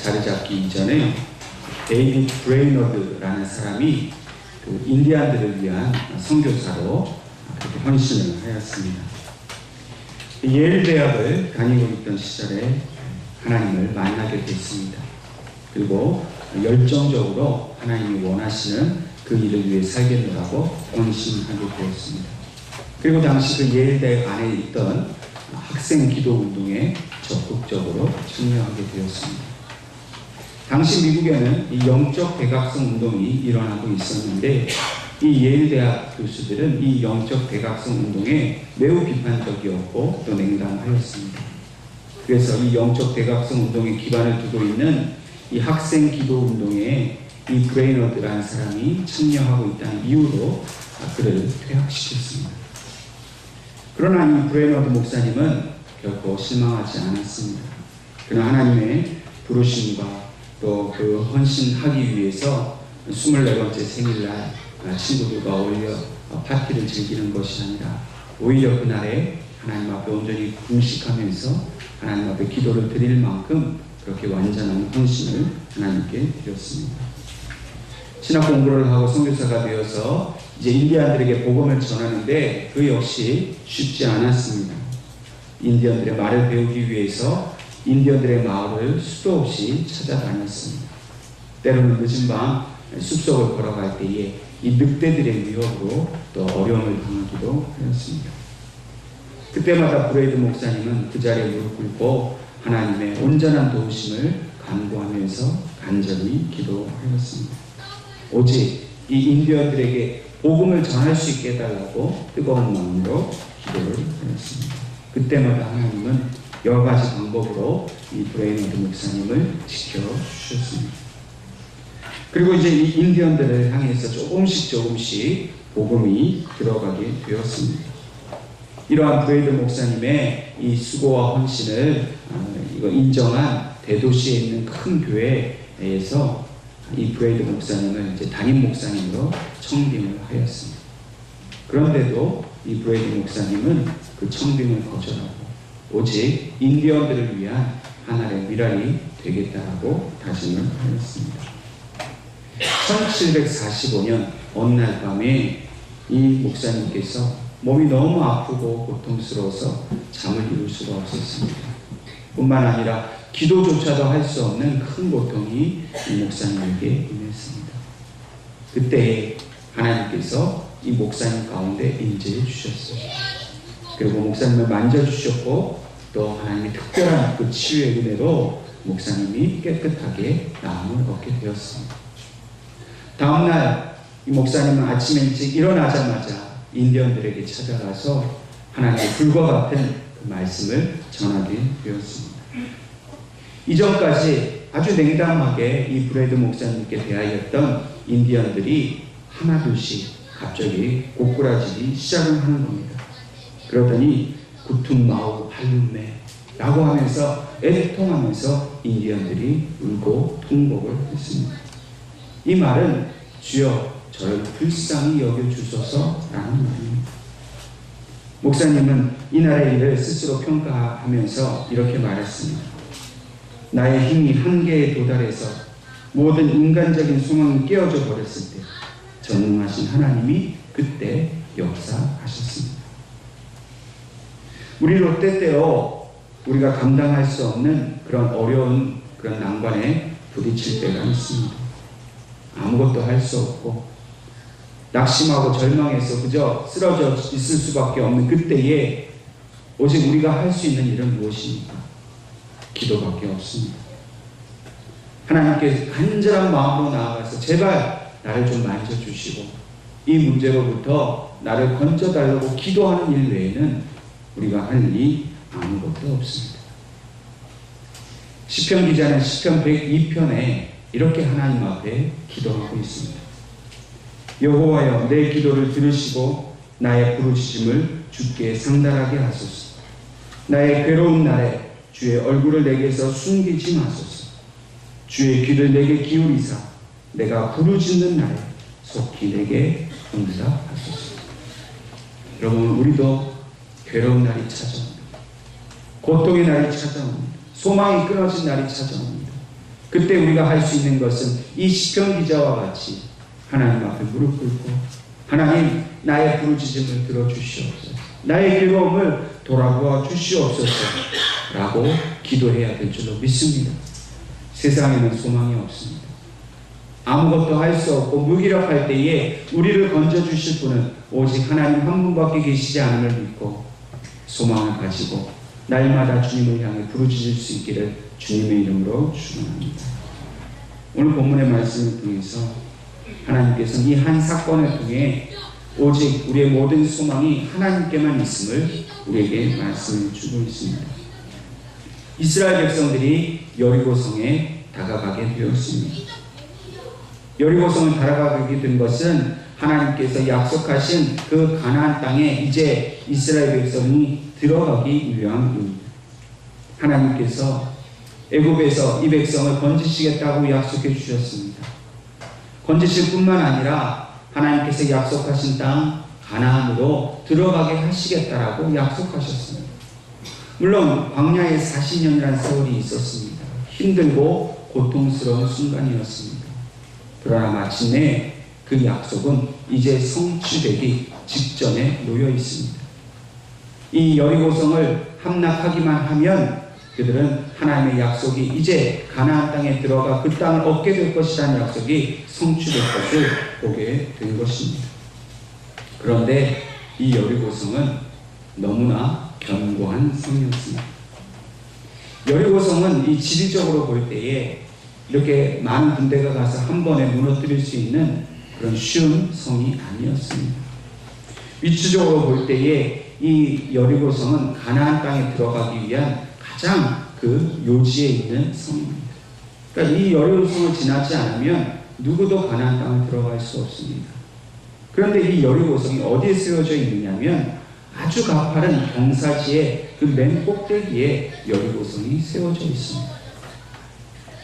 자리 잡기 이전에 데이비드 브레이너드라는 사람이 그 인디안들을 위한 선교사로 그렇게 헌신을 하였습니다. 예일 대학을 다니고 있던 시절에 하나님을 만나게 됐습니다. 그리고 열정적으로 하나님이 원하시는 그 일을 위해 살겠노라고 헌신하게 되었습니다. 그리고 당시 그 예일 대학 안에 있던 학생 기도 운동에 적극적으로 참여하게 되었습니다. 당시 미국에는 이 영적 대각성 운동이 일어나고 있었는데 이 예일 대학 교수들은 이 영적 대각성 운동에 매우 비판적이었고 또 냉담하였습니다. 그래서 이 영적 대각성 운동에 기반을 두고 있는 이 학생 기도 운동에 이 브레이너드라는 사람이 참여하고 있다는 이유로 그를 퇴학시켰습니다. 그러나 이 브레이너드 목사님은 결코 실망하지 않았습니다. 그는 하나님의 부르심과 또 그 헌신하기 위해서 24번째 생일날 친구들과 어울려 파티를 즐기는 것이 아니라 오히려 그날에 하나님 앞에 온전히 금식하면서 하나님 앞에 기도를 드릴 만큼 그렇게 완전한 헌신을 하나님께 드렸습니다. 신학 공부를 하고 선교사가 되어서 이제 인디안들에게 복음을 전하는데 그 역시 쉽지 않았습니다. 인디언들의 말을 배우기 위해서 인디언들의 마을을 수도 없이 찾아다녔습니다. 때로는 늦은 밤 숲속을 걸어갈 때에 이 늑대들의 위협으로 또 어려움을 당하기도 하였습니다. 그때마다 브레이드 목사님은 그 자리에 무릎 꿇고 하나님의 온전한 도우심을 간구하면서 간절히 기도하였습니다. 오직 이 인디언들에게 복음을 전할 수 있게 해달라고 뜨거운 마음으로 기도를 하였습니다. 그때마다 하나님은 여러 가지 방법으로 이 브레이너드 목사님을 지켜주셨습니다. 그리고 이제 이 인디언들을 향해서 조금씩 복음이 들어가게 되었습니다. 이러한 브레이드 목사님의 이 수고와 헌신을 인정한 대도시에 있는 큰 교회에서 이 브레이드 목사님을 이제 담임 목사님으로 청빙을 하였습니다. 그런데도 이 브레이드 목사님은 그 청빙을 거절하고 오직 인디언들을 위한 하나의 미랄이 되겠다라고 다짐을 하였습니다. 1745년 어느 날 밤에 이 목사님께서 몸이 너무 아프고 고통스러워서 잠을 이룰 수가 없었습니다. 뿐만 아니라 기도조차도 할 수 없는 큰 고통이 이 목사님에게 임했습니다. 그때 하나님께서 이 목사님 가운데 임재해 주셨어요. 그리고 목사님을 만져주셨고 또 하나님의 특별한 그 치유의 은혜로 목사님이 깨끗하게 나음을 얻게 되었습니다. 다음날 이 목사님은 아침에 일찍 일어나자마자 인디언들에게 찾아가서 하나님의 불과 같은 그 말씀을 전하게 되었습니다. 이전까지 아주 냉담하게 이 브레이드 목사님께 대하였던 인디언들이 하나둘씩 갑자기 고꾸라지기 시작을 하는 겁니다. 그러더니 구툰마우 할룸메 라고 하면서 애통하면서 인디언들이 울고 통곡을 했습니다. 이 말은 주여 저를 불쌍히 여겨주소서 라는 말입니다. 목사님은 이날의 일을 스스로 평가하면서 이렇게 말했습니다. 나의 힘이 한계에 도달해서 모든 인간적인 소망이 깨어져 버렸을 때 전능하신 하나님이 그때 역사하셨습니다. 우리로 때때로 우리가 감당할 수 없는 그런 어려운 그런 난관에 부딪힐 때가 있습니다. 아무것도 할 수 없고 낙심하고 절망해서 그저 쓰러져 있을 수밖에 없는 그때에 오직 우리가 할 수 있는 일은 무엇입니까? 기도밖에 없습니다. 하나님께 간절한 마음으로 나아가서 제발 나를 좀 만져주시고 이 문제로부터 나를 건져달라고 기도하는 일 외에는 우리가 할 일이 아무것도 없습니다. 시편 기자는 시편 102편에 이렇게 하나님 앞에 기도하고 있습니다. 여호와여 내 기도를 들으시고 나의 부르짖음을 주께 상달하게 하소서. 나의 괴로운 날에 주의 얼굴을 내게서 숨기지 마소서. 주의 귀를 내게 기울이사 내가 부르짖는 날에 속히 내게 응답하소서. 여러분 우리도 괴로운 날이 찾아옵니다. 고통의 날이 찾아옵니다. 소망이 끊어진 날이 찾아옵니다. 그때 우리가 할 수 있는 것은 이 시편 기자와 같이 하나님 앞에 무릎 꿇고 하나님 나의 부르짖음을 들어주시옵소서, 나의 괴로움을 돌아보아 주시옵소서 라고 기도해야 될 줄로 믿습니다. 세상에는 소망이 없습니다. 아무것도 할 수 없고 무기력할 때에 우리를 건져주실 분은 오직 하나님 한 분밖에 계시지 않음을 믿고 소망을 가지고 날마다 주님을 향해 부르짖을 수 있기를 주님의 이름으로 축원합니다. 오늘 본문의 말씀을 통해서 하나님께서는 이 한 사건을 통해 오직 우리의 모든 소망이 하나님께만 있음을 우리에게 말씀해 주고 있습니다. 이스라엘 백성들이 여리고성에 다가가게 되었습니다. 여리고성을 다가가게 된 것은 하나님께서 약속하신 그 가나안 땅에 이제 이스라엘 백성이 들어가기 위함입니다. 하나님께서 애굽에서 이 백성을 건지시겠다고 약속해 주셨습니다. 건지실 뿐만 아니라 하나님께서 약속하신 땅 가나안으로 들어가게 하시겠다라고 약속하셨습니다. 물론 광야에 40년이라는 세월이 있었습니다. 힘들고 고통스러운 순간이었습니다. 그러나 마침내 그 약속은 이제 성취되기 직전에 놓여 있습니다. 이 여리고성을 함락하기만 하면 그들은 하나님의 약속이 이제 가나안 땅에 들어가 그 땅을 얻게 될 것이라는 약속이 성취될 것을 보게 된 것입니다. 그런데 이 여리고성은 너무나 견고한 성이었습니다. 여리고성은 이 지리적으로 볼 때에 이렇게 많은 군대가 가서 한 번에 무너뜨릴 수 있는 그런 쉬운 성이 아니었습니다. 위치적으로 볼 때에 이 여리고성은 가나안 땅에 들어가기 위한 가장 그 요지에 있는 성입니다. 그러니까 이 여리고성을 지나지 않으면 누구도 가나안 땅을 들어갈 수 없습니다. 그런데 이 여리고성이 어디에 세워져 있느냐면 아주 가파른 경사지의 그 맨 꼭대기에 여리고성이 세워져 있습니다.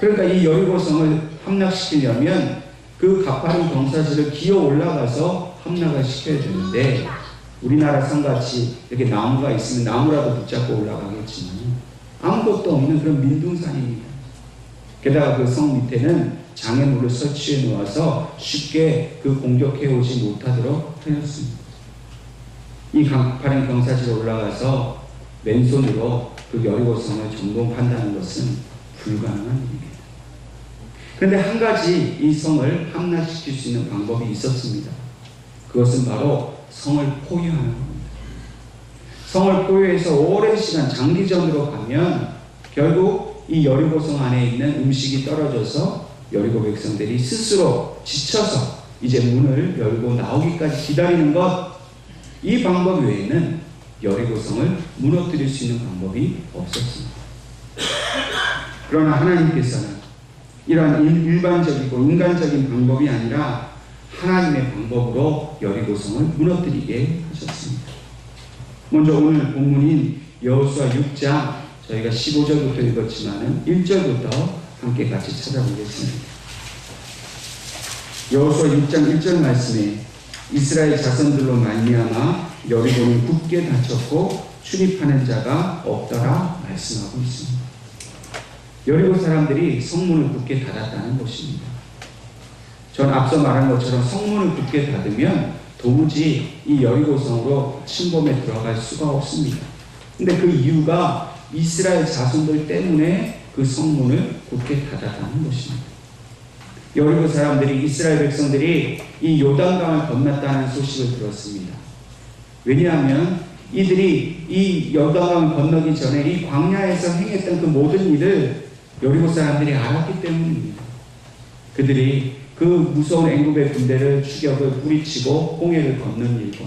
그러니까 이 여리고성을 함락시키려면 그 가파른 경사지를 기어 올라가서 함락을 시켜야 되는데 우리나라 성같이 이렇게 나무가 있으면 나무라도 붙잡고 올라가겠지만 아무것도 없는 그런 민둥산입니다. 게다가 그 성 밑에는 장애물을 설치해 놓아서 쉽게 그 공격해 오지 못하도록 하였습니다. 이 가파른 경사지로 올라가서 맨손으로 그 여리고성을 점검한다는 것은 불가능한 일입니다. 그런데 한 가지 이 성을 함락시킬 수 있는 방법이 있었습니다. 그것은 바로 성을 포위하는 겁니다. 성을 포위해서 오랜 시간 장기전으로 가면 결국 이 여리고성 안에 있는 음식이 떨어져서 여리고 백성들이 스스로 지쳐서 이제 문을 열고 나오기까지 기다리는 것, 이 방법 외에는 여리고성을 무너뜨릴 수 있는 방법이 없었습니다. 그러나 하나님께서는 이러한 일반적이고 인간적인 방법이 아니라 하나님의 방법으로 여리고성을 무너뜨리게 하셨습니다. 먼저 오늘 본문인 여호수아 6장 저희가 15절부터 읽었지만 1절부터 함께 같이 찾아보겠습니다. 여호수아 6장 1절 말씀에 이스라엘 자손들로 말미암아 여리고는 굳게 닫혔고 출입하는 자가 없더라 말씀하고 있습니다. 여리고 사람들이 성문을 굳게 닫았다는 것입니다. 전 앞서 말한 것처럼 성문을 굳게 닫으면 도무지 이 여리고성으로 침범에 들어갈 수가 없습니다. 근데 그 이유가 이스라엘 자손들 때문에 그 성문을 굳게 닫았다는 것입니다. 여리고 사람들이 이스라엘 백성들이 이 요단강을 건넜다는 소식을 들었습니다. 왜냐하면 이들이 이 요단강을 건너기 전에 이 광야에서 행했던 그 모든 일을 여리고 사람들이 알았기 때문입니다. 그들이 그 무서운 애굽의 군대를 추격을 뿌리치고 홍해를 건넌 일과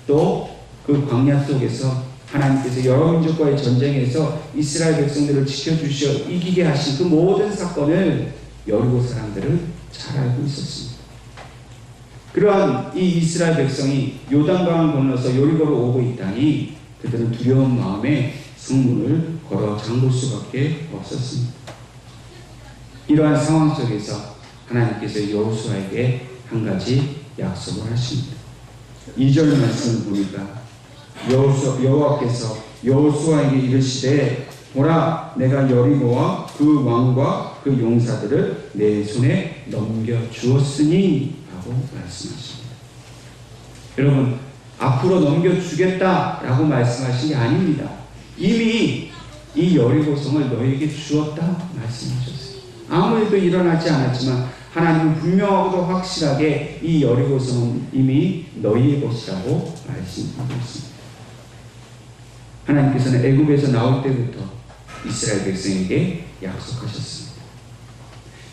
또 그 광야 속에서 하나님께서 여러 민족과의 전쟁에서 이스라엘 백성들을 지켜주시어 이기게 하신 그 모든 사건을 여리고 사람들은 잘 알고 있었습니다. 그러한 이 이스라엘 백성이 요단강을 건너서 여리고로 오고 있다니 그들은 두려운 마음에 성문을 걸어 잠글 수밖에 없었습니다. 이러한 상황 속에서 하나님께서 여호수아에게 한 가지 약속을 하십니다. 2절 말씀을 보니까 여호와께서 여호수아에게 이르시되 보라, 내가 여리고와 그 왕과 그 용사들을 내 손에 넘겨주었으니 라고 말씀하십니다. 여러분, 앞으로 넘겨주겠다라고 말씀하신 게 아닙니다. 이미 이 여리고성을 너에게 주었다 말씀하셨어요. 아무 일도 일어나지 않았지만 하나님은 분명하고도 확실하게 이 여리고성은 이미 너희의 것이라고 말씀하고 있습니다. 하나님께서는 애굽에서 나올 때부터 이스라엘 백성에게 약속하셨습니다.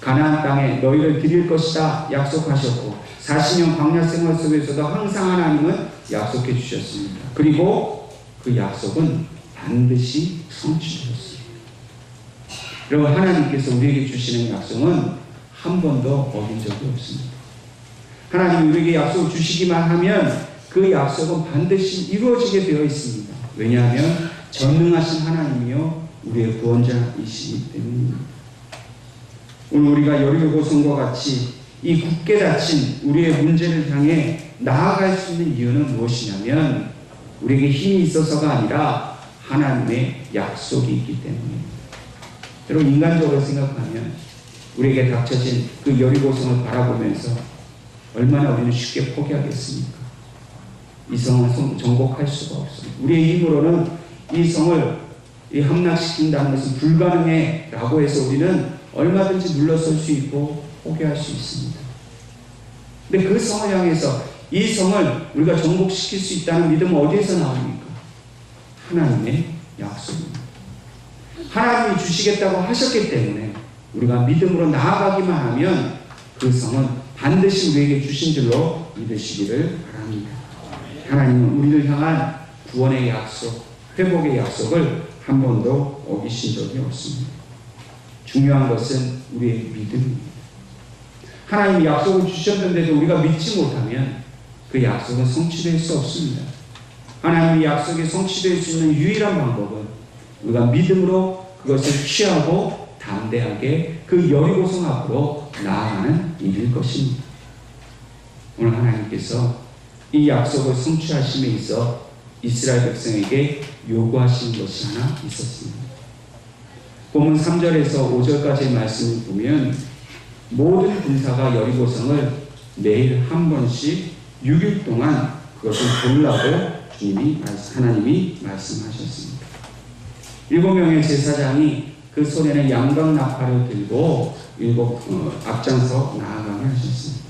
가나안 땅에 너희를 드릴 것이다 약속하셨고 40년 광야 생활 속에서도 항상 하나님은 약속해 주셨습니다. 그리고 그 약속은 반드시 성취되었습니다. 여러분, 하나님께서 우리에게 주시는 약속은 한 번도 어긴 적이 없습니다. 하나님이 우리에게 약속을 주시기만 하면 그 약속은 반드시 이루어지게 되어 있습니다. 왜냐하면 전능하신 하나님이요 우리의 구원자이시기 때문입니다. 오늘 우리가 여리고성과 같이 이 굳게 닫힌 우리의 문제를 향해 나아갈 수 있는 이유는 무엇이냐면 우리에게 힘이 있어서가 아니라 하나님의 약속이 있기 때문입니다. 여러분, 인간적으로 생각하면 우리에게 닥쳐진 그 여리고성을 바라보면서 얼마나 우리는 쉽게 포기하겠습니까? 이 성을 정복할 수가 없습니다. 우리의 힘으로는 이 성을 함락시킨다는 것은 불가능해 라고 해서 우리는 얼마든지 물러설 수 있고 포기할 수 있습니다. 근데 그 성을 향해서 이 성을 우리가 정복시킬 수 있다는 믿음은 어디에서 나옵니까? 하나님의 약속입니다. 하나님이 주시겠다고 하셨기 때문에 우리가 믿음으로 나아가기만 하면 그 성은 반드시 우리에게 주신 줄로 믿으시기를 바랍니다. 하나님은 우리를 향한 구원의 약속, 회복의 약속을 한 번도 어기신 적이 없습니다. 중요한 것은 우리의 믿음입니다. 하나님이 약속을 주셨는데도 우리가 믿지 못하면 그 약속은 성취될 수 없습니다. 하나님의 약속이 성취될 수 있는 유일한 방법은 우리가 믿음으로 그것을 취하고 담대하게 그 여리고성 앞으로 나아가는 일일 것입니다. 오늘 하나님께서 이 약속을 성취하심에 있어 이스라엘 백성에게 요구하신 것이 하나 있었습니다. 본문 3절에서 5절까지의 말씀을 보면 모든 군사가 여리고성을 매일 한 번씩 6일 동안 그것을 보려고 하나님이 말씀하셨습니다. 7명의 제사장이 그 손에는 양각 나팔을 들고 앞장서 나아가게 하셨습니다.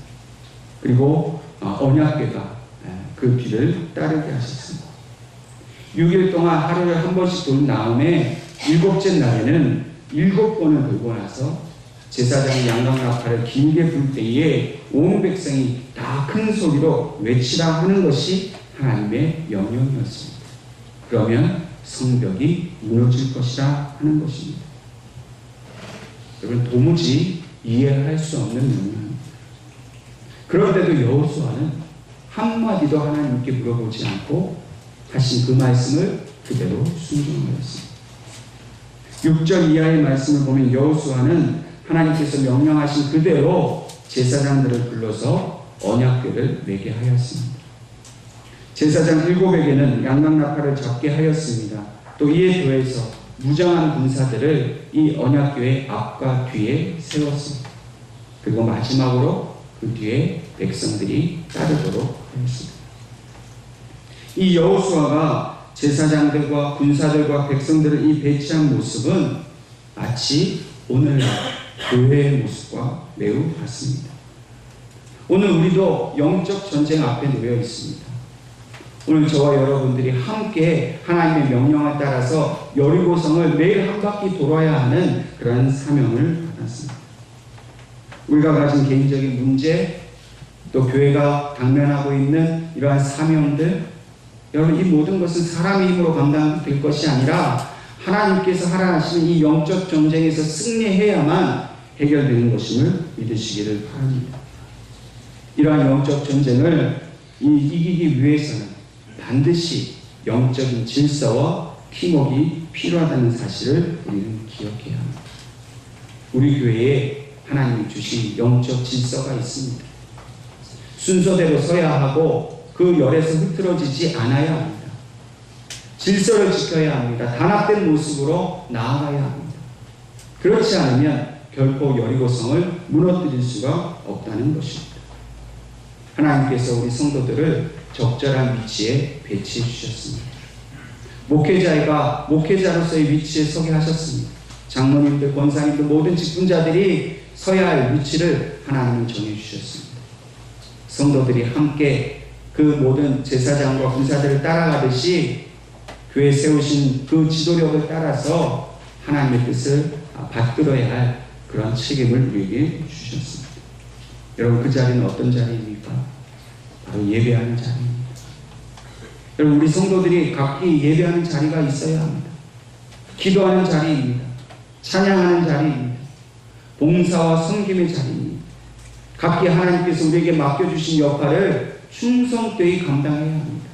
그리고 언약궤가 그 뒤를 따르게 하셨습니다. 6일 동안 하루를 한 번씩 돌 다음에 7째 날에는 7번을 돌고 나서 제사장이 양각 나팔을 길게 불 때에 온 백성이 다 큰 소리로 외치라 하는 것이 하나님의 명령이었습니다. 그러면 성벽이 무너질 것이라 하는 것입니다. 여러분, 도무지 이해할 수 없는 명령입니다. 그런데도 여호수아는 한마디도 하나님께 물어보지 않고 하신 그 말씀을 그대로 순종하였습니다. 6절 이하의 말씀을 보면 여호수아는 하나님께서 명령하신 그대로 제사장들을 불러서 언약궤를 매게 하였습니다. 제사장 7에게는 양각나팔을 잡게 하였습니다. 또 이에 더해서 무장한 군사들을 이 언약궤의 앞과 뒤에 세웠습니다. 그리고 마지막으로 그 뒤에 백성들이 따르도록 하였습니다. 이 여호수아가 제사장들과 군사들과 백성들을 이 배치한 모습은 마치 오늘날 교회의 모습과 매우 같습니다. 오늘 우리도 영적 전쟁 앞에 놓여 있습니다. 오늘 저와 여러분들이 함께 하나님의 명령에 따라서 여리고성을 매일 한 바퀴 돌아야 하는 그런 사명을 받았습니다. 우리가 가진 개인적인 문제, 또 교회가 당면하고 있는 이러한 사명들, 여러분, 이 모든 것은 사람의 힘으로 감당될 것이 아니라 하나님께서 하라 하시는 이 영적 전쟁에서 승리해야만 해결되는 것임을 믿으시기를 바랍니다. 이러한 영적 전쟁을 이기기 위해서는 반드시 영적인 질서와 팀워크가 필요하다는 사실을 우리는 기억해야 합니다. 우리 교회에 하나님이 주신 영적 질서가 있습니다. 순서대로 서야 하고 그 열에서 흐트러지지 않아야 합니다. 질서를 지켜야 합니다. 단합된 모습으로 나아가야 합니다. 그렇지 않으면 결코 여리고성을 무너뜨릴 수가 없다는 것입니다. 하나님께서 우리 성도들을 적절한 위치에 배치해 주셨습니다. 목회자로서의 위치에 서게 하셨습니다. 장로님들, 권사님들, 모든 직분자들이 서야 할 위치를 하나님은 정해주셨습니다. 성도들이 함께 그 모든 제사장과 군사들을 따라가듯이 교회 세우신 그 지도력을 따라서 하나님의 뜻을 받들어야 할 그런 책임을 우리에게 주셨습니다. 여러분, 그 자리는 어떤 자리입니까? 바로 예배하는 자리입니다. 여러분, 우리 성도들이 각기 예배하는 자리가 있어야 합니다. 기도하는 자리입니다. 찬양하는 자리입니다. 봉사와 섬김의 자리입니다. 각기 하나님께서 우리에게 맡겨주신 역할을 충성되이 감당해야 합니다.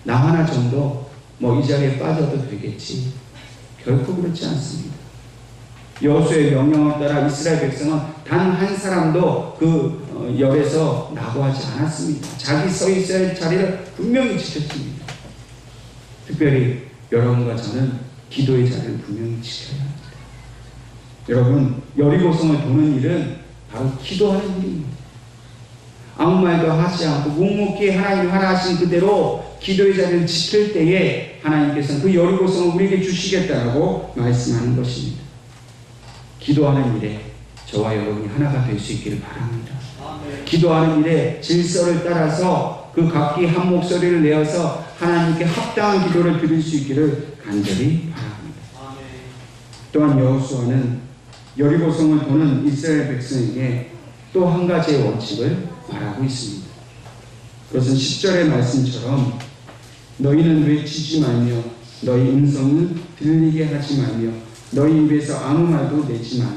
나 하나 정도 이 자리에 빠져도 되겠지. 결코 그렇지 않습니다. 여호수아의 명령을 따라 이스라엘 백성은 단 한 사람도 그 열에서 나고하지 않았습니다. 자기 서 있어야 할 자리를 분명히 지켰습니다. 특별히 여러분과 저는 기도의 자리를 분명히 지켜야 합니다. 여러분, 여리고성을 도는 일은 바로 기도하는 일입니다. 아무 말도 하지 않고 묵묵히 하나님이 하라하신 그대로 기도의 자리를 지킬 때에 하나님께서는 그 여리고성을 우리에게 주시겠다라고 말씀하는 것입니다. 기도하는 일에 저와 여러분이 하나가 될 수 있기를 바랍니다. 기도하는 일에 질서를 따라서 그 각기 한 목소리를 내어서 하나님께 합당한 기도를 드릴 수 있기를 간절히 바랍니다. 또한 여호수아는 여리고성을 도는 이스라엘 백성에게 또 한 가지의 원칙을 말하고 있습니다. 그것은 10절의 말씀처럼 너희는 외치지 말며 너희 음성을 들리게 하지 말며 너희 입에서 아무 말도 내지 마라.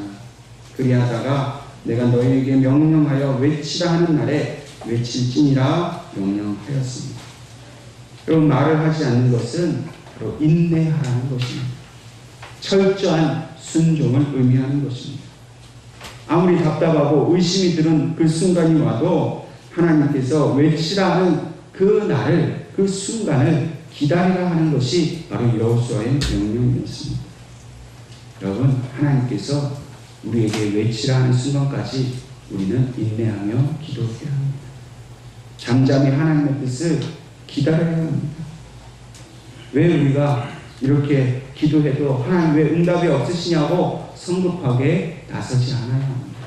그리하다가 내가 너희에게 명령하여 외치라 하는 날에 외칠지니라 명령하였습니다. 여러분, 말을 하지 않는 것은 바로 인내하라는 것입니다. 철저한 순종을 의미하는 것입니다. 아무리 답답하고 의심이 드는 그 순간이 와도 하나님께서 외치라 하는 그 날을, 그 순간을 기다리라 하는 것이 바로 여호수아의 명령이었습니다. 여러분, 하나님께서 우리에게 외치라 하는 순간까지 우리는 인내하며 기도해야 합니다. 잠잠히 하나님의 뜻을 기다려야 합니다. 왜 우리가 이렇게 기도해도 하나님 왜 응답이 없으시냐고 성급하게 나서지 않아야 합니다.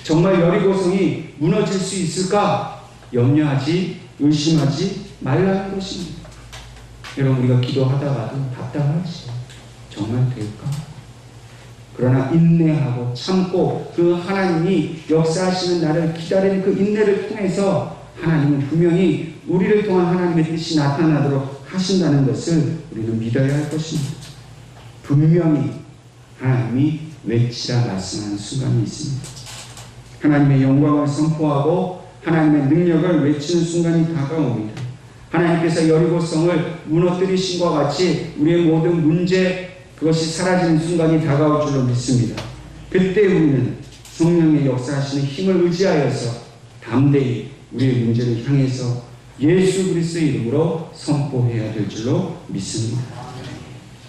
정말 여리고성이 무너질 수 있을까 염려하지, 의심하지 말라는 것입니다. 여러분, 우리가 기도하다가도 답답하지. 정말 될까? 그러나 인내하고 참고 그 하나님이 역사하시는 날을 기다리는 그 인내를 통해서 하나님은 분명히 우리를 통한 하나님의 뜻이 나타나도록 하신다는 것을 우리는 믿어야 할 것입니다. 분명히 하나님이 외치라 말씀하는 순간이 있습니다. 하나님의 영광을 선포하고 하나님의 능력을 외치는 순간이 다가옵니다. 하나님께서 여리고성을 무너뜨리신 것 같이 우리의 모든 문제, 그것이 사라지는 순간이 다가올 줄로 믿습니다. 그때 우리는 성령의 역사하시는 힘을 의지하여서 담대히 우리의 문제를 향해서 예수 그리스도의 이름으로 선포해야 될 줄로 믿습니다.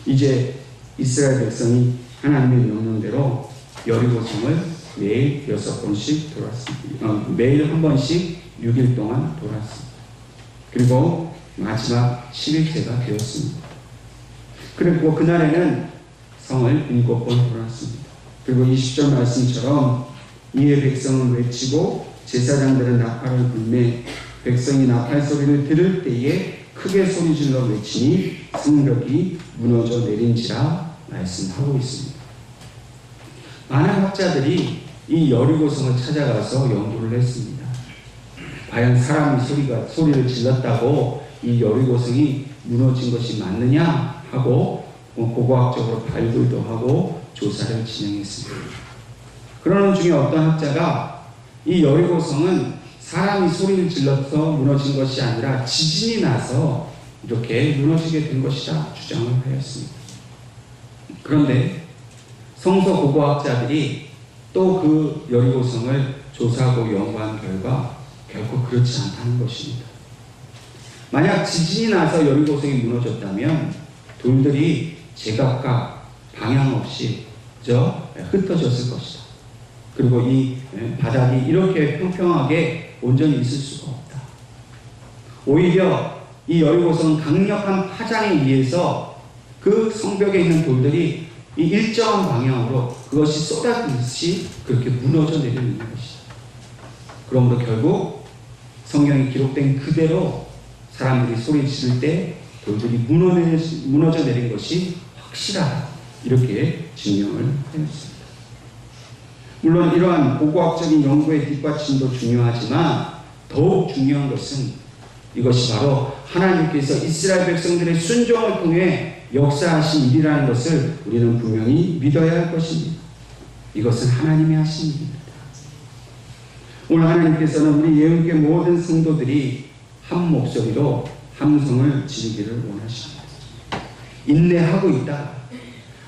이제 이스라엘 백성이 하나님의 명령대로 여리고성을 매일 6번씩 돌았습니다. 매일 한 번씩 6일 동안 돌았습니다. 그리고 마지막 10일째가 되었습니다. 그리고 그날에는 성을 7번 돌았습니다. 그리고 20절 말씀처럼 이에 백성은 외치고 제사장들은 나팔을 불매 백성이 나팔 소리를 들을 때에 크게 소리질러 외치니 성벽이 무너져 내린지라 말씀하고 있습니다. 많은 학자들이 이 여리고성을 찾아가서 연구를 했습니다. 과연 사람이 소리를 질렀다고 이 여리고성이 무너진 것이 맞느냐 하고 고고학적으로 발굴도 하고 조사를 진행했습니다. 그러는 중에 어떤 학자가 이 여리고성은 사람이 소리를 질러서 무너진 것이 아니라 지진이 나서 이렇게 무너지게 된 것이다 주장을 하였습니다. 그런데 성서 고고학자들이 또 그 여리고성을 조사하고 연구한 결과 결코 그렇지 않다는 것입니다. 만약 지진이 나서 여리고성이 무너졌다면 돌들이 제각각 방향 없이 흩어졌을 것이다. 그리고 이 바닥이 이렇게 평평하게 온전히 있을 수가 없다. 오히려 이 여리고성은 강력한 파장에 의해서 그 성벽에 있는 돌들이 이 일정한 방향으로 그것이 쏟아지듯이 그렇게 무너져 내리는 것이다. 그러므로 결국 성경에 기록된 그대로 사람들이 소리 지를 때 돌들이 무너져 내린 것이 확실하다. 이렇게 증명을 하였습니다. 물론 이러한 고고학적인 연구의 뒷받침도 중요하지만 더욱 중요한 것은 이것이 바로 하나님께서 이스라엘 백성들의 순종을 통해 역사하신 일이라는 것을 우리는 분명히 믿어야 할 것입니다. 이것은 하나님이 하신 일입니다. 오늘 하나님께서는 우리 예언교회 모든 성도들이 한 목소리로 함성을 지르기를 원하십니다. 인내하고 있다.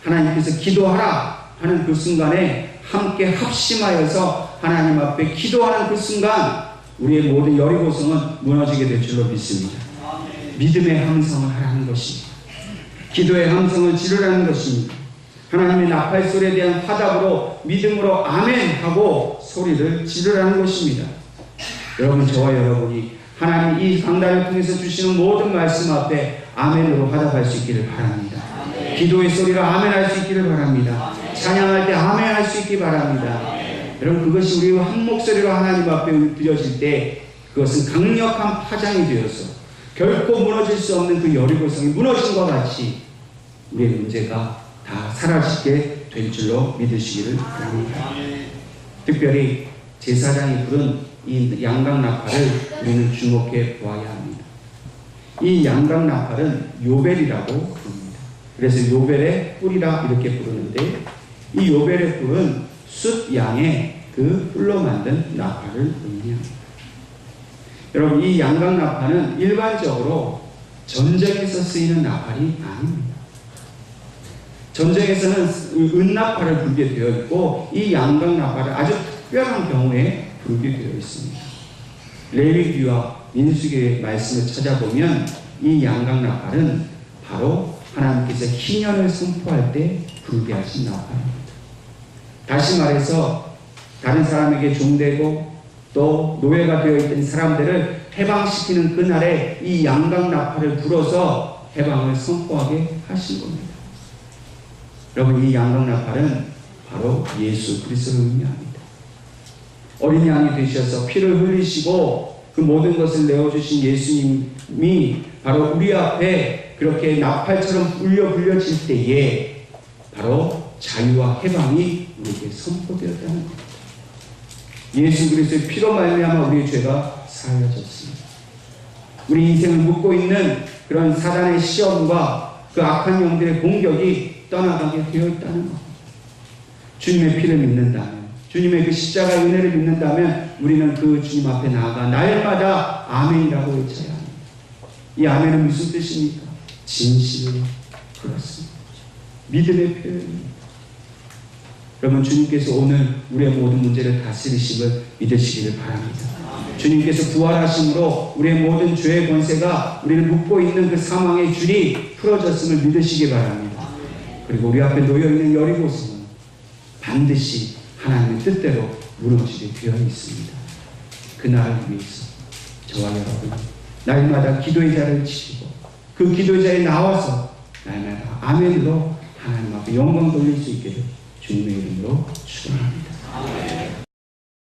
하나님께서 기도하라 하는 그 순간에 함께 합심하여서 하나님 앞에 기도하는 그 순간 우리의 모든 여리고성은 무너지게 될 줄로 믿습니다. 믿음의 함성을 하라는 것입니다. 기도의 함성을 지르라는 것입니다. 하나님의 나팔 소리에 대한 화답으로 믿음으로 아멘 하고 소리를 지르라는 것입니다. 여러분, 저와 여러분이 하나님 이 강단을 통해서 주시는 모든 말씀 앞에 아멘으로 화답할 수 있기를 바랍니다. 기도의 소리로 아멘할 수 있기를 바랍니다. 찬양할 때 아멘할 수 있기 바랍니다. 여러분, 그것이 우리 한 목소리로 하나님 앞에 드려질 때 그것은 강력한 파장이 되어서 결코 무너질 수 없는 그 여리고성이 무너진 것 같이 우리의 문제가 다 사라지게 될 줄로 믿으시기를 바랍니다. 특별히 제사장이 부른 이 양강나팔을 우리는 주목해 보아야 합니다. 이 양강나팔은 요벨이라고 부릅니다. 그래서 요벨의 뿔이라 이렇게 부르는데 이 요벨의 뿔은 숫양의 그 뿔로 만든 나팔을 의미합니다. 여러분, 이 양강나팔은 일반적으로 전쟁에서 쓰이는 나팔이 아닙니다. 전쟁에서는 은나팔을 불게 되어 있고 이 양강나팔은 아주 특별한 경우에 불게 되어 있습니다. 레위기와 민수기의 말씀을 찾아보면 이 양강나팔은 바로 하나님께서 희년을 선포할 때 불게 하신 나팔입니다. 다시 말해서 다른 사람에게 종되고 또 노예가 되어 있던 사람들을 해방시키는 그날에 이 양강나팔을 불어서 해방을 선포하게 하신 겁니다. 여러분, 이 양강나팔은 바로 예수 그리스도를 의미합니다. 어린 양이 되셔서 피를 흘리시고 그 모든 것을 내어주신 예수님이 바로 우리 앞에 그렇게 나팔처럼 울려 불려질 때에 바로 자유와 해방이 우리에게 선포되었다는 겁니다. 예수 그리스도의 피로 말미암아 우리의 죄가 사하여졌습니다. 우리 인생을 묶고 있는 그런 사단의 시험과 그 악한 영들의 공격이 떠나가게 되어 있다는 겁니다. 주님의 피를 믿는다면, 주님의 그 십자가의 은혜를 믿는다면 우리는 그 주님 앞에 나아가 날마다 아멘이라고 외쳐야 합니다. 이 아멘은 무슨 뜻입니까? 진실을 그렇습니다. 믿음의 표현입니다. 여러분, 주님께서 오늘 우리의 모든 문제를 다스리심을 믿으시기를 바랍니다. 주님께서 부활하심으로 우리의 모든 죄의 권세가 우리를 묶고 있는 그 사망의 줄이 풀어졌음을 믿으시기 바랍니다. 그리고 우리 앞에 놓여있는 여리고성은 반드시 하나님의 뜻대로 무너지게 되어 있습니다. 그날을 위해서 저와 여러분 날마다 기도의 자를 지키고 그 기도의 자리에 나와서 날마다 아멘으로 하나님 앞에 영광 돌릴 수 있기를 주님의 이름으로 축원합니다.